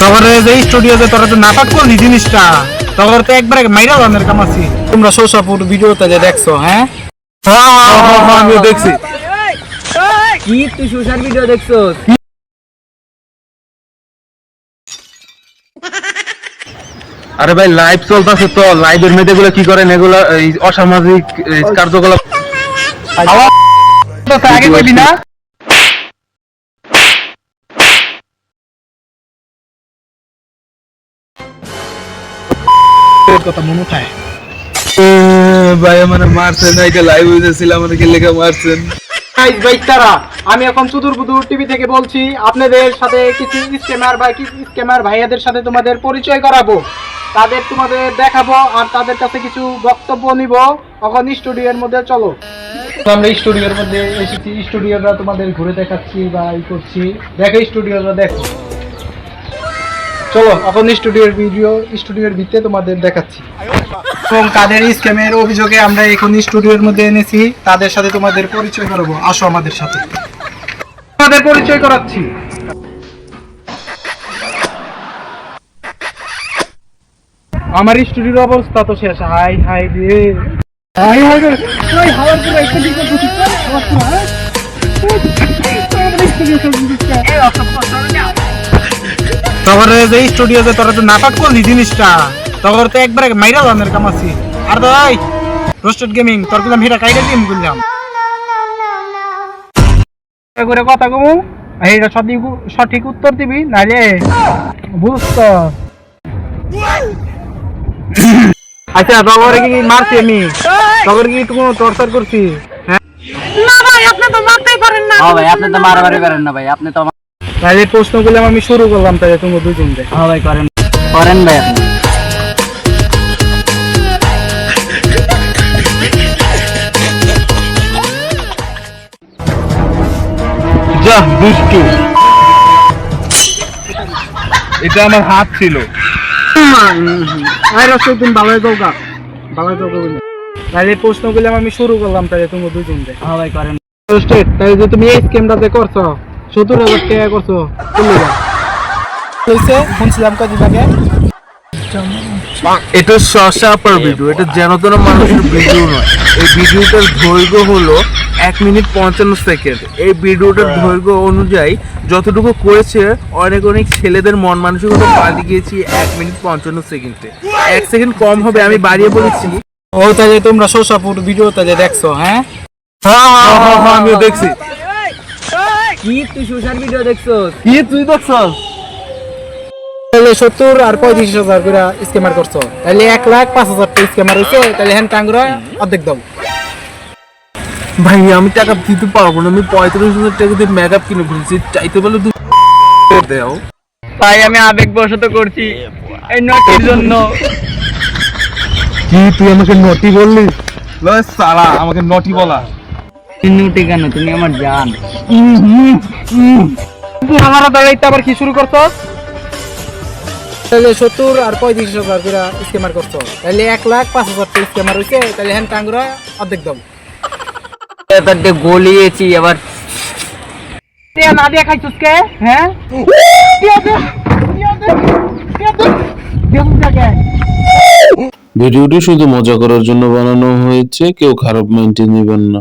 তবে যে স্টুডিওতে তোরা তো নাটক করলি জিনিসটা তখন তো একবারে মাইরা দানের কামাছি। তোমরা শোষাপুর ভিডিওতে যে দেখছো, হ্যাঁ আমিও দেখছি। কি তুই সোশ্যাল ভিডিও দেখছো? আরে ভাই লাইভ চলতেছে তো, লাইভের মেয়েদের গুলো কি করেন এগুলো অসামাজিক কার্যকলাপ আগে কইবি না? কথা মনে থাকে ভাই আমার মারছেন না, এটা লাইভ হইতেছিল আমাদেরকে লেখা মারছেন ভাই তারা। আমি এখন সুদূর বুদূর টিভি থেকে বলছি, আপনাদের সাথে কিছু স্ক্যামার ভাইয়াদের সাথে তোমাদের পরিচয় করাবো, তাদের তোমাদের দেখাবো আর তাদের কাছে কিছু বক্তব্য নিব। এখন স্টুডিওর মধ্যে চলো। আমরা স্টুডিওর মধ্যে এসেছি, স্টুডিওটা তোমাদের ঘুরে দেখাচ্ছি বা ই করছি। দেখো স্টুডিওটা দেখো, চলো এখন স্টুডিওর ভিতরে তোমাদের দেখাচ্ছি এবং কাদের স্ক্যামের অভিযোগে আমরা এখন স্টুডিওর মধ্যে এনেছি, তাদের সাথে তোমাদের পরিচয় করাবো। আসো আমাদের সাথে, তোমাদের পরিচয় করাচ্ছি। আমার স্টুডিওর অবস্থা তো শেষ। হাই হাই রে, হাই হাই রে, ওই হাওয়ার পুরো একটু দিকে বুঝিস না হাওয়ার পুরো। তবে যে স্টুডিওতে তোরা তো নাটক করলি জিনিসটা তখন তো একবারে মাইরা দানের কামাছি। আর ভাই রোস্টেড গেমিং তোর দিলাম হিরা কাইটা দিম বললাম করে কথা কমু, এইটা সঠিক উত্তর দিবি নাইলে বুঝতো। আচ্ছা তখন কি মারছি আমি? তখন কি কোনো টর্চার করছি? হ্যাঁ না ভাই, আপনি তো মারতেই পারেন না। হ্যাঁ ভাই, আপনি তো মারামারি করেন না ভাই, আপনি তো। তাহলে প্রশ্ন করলাম, আমি শুরু করলাম, তাহলে তুমি দুজন দেখ। হ্যাঁ ভাই, করেন করেন ভাই আপনি। যা দুষ্টু, এটা আমার হাত ছিল। তাহলে প্রশ্ন করলাম, আমি শুরু করলাম, তাহলে তুমি দুজন দেখ। হ্যাঁ ভাই, করেন। তাহলে যে তুমি এই স্কিমটাতে করছো 70,000 টাকা করছো, শুনছিলাম কদিন আগে। এটা শশাপার ভিডিও, এটা যেন তেন মানুষের ভিডিও নয়। এই ভিডিওটার দৈর্ঘ্য হলো 1 মিনিট 55 সেকেন্ড। এই ভিডিওটার দৈর্ঘ্য অনুযায়ী যতটুকু করেছে অনেক অনেক ছেলেদের মন মানসিকতা পাল্টে গিয়েছি 1 মিনিট 55 সেকেন্ডে। 1 সেকেন্ড কম হবে, আমি বাড়িয়ে বলেছি। ও তাহলে তোমরা শোষাপুর ভিডিও তাহলে দেখছো, হ্যাঁ আমিও দেখছি। কি তুই সোশ্যাল ভিডিও দেখছো? কি তুই দেখছস? তাহলে 70 আর 35,000 করে স্ক্যামার করছো, তাহলে 1,05,000 টাকা স্ক্যামার হয়েছে। তাহলে হ্যান টাঙ্গুরা অর্ধেক দাও। ভাই আমি টাকা দিতে পারবো না, আমি 35,000 টাকা দিয়ে মেকআপ কিনে ফেলছি, চাইতে বলে তুই দেও। ভাই আমি আবেগবশত করছি এই নটির জন্য। কি তুই আমাকে নটি বললি? লয় সালা, আমাকে নটি বলা। তুই নটি কেন? তুমি আমার জান। আমার দাঁড়াইতে আবার কি শুরু করছো? তাহলে 70 আর 35,000 করে স্ক্যামার করছো, তাহলে 1,05,000 টাকা স্ক্যামার হয়েছে। তাহলে হ্যান টাঙ্গুরা অর্ধেক দাও। এবার গলিয়েছি এবার। না দিয়ে খাইছিস কে? হ্যাঁ ভিডিওটি শুধু মজা করার জন্য বানানো হয়েছে, কেউ খারাপ মাইন্ডে নেবেন না।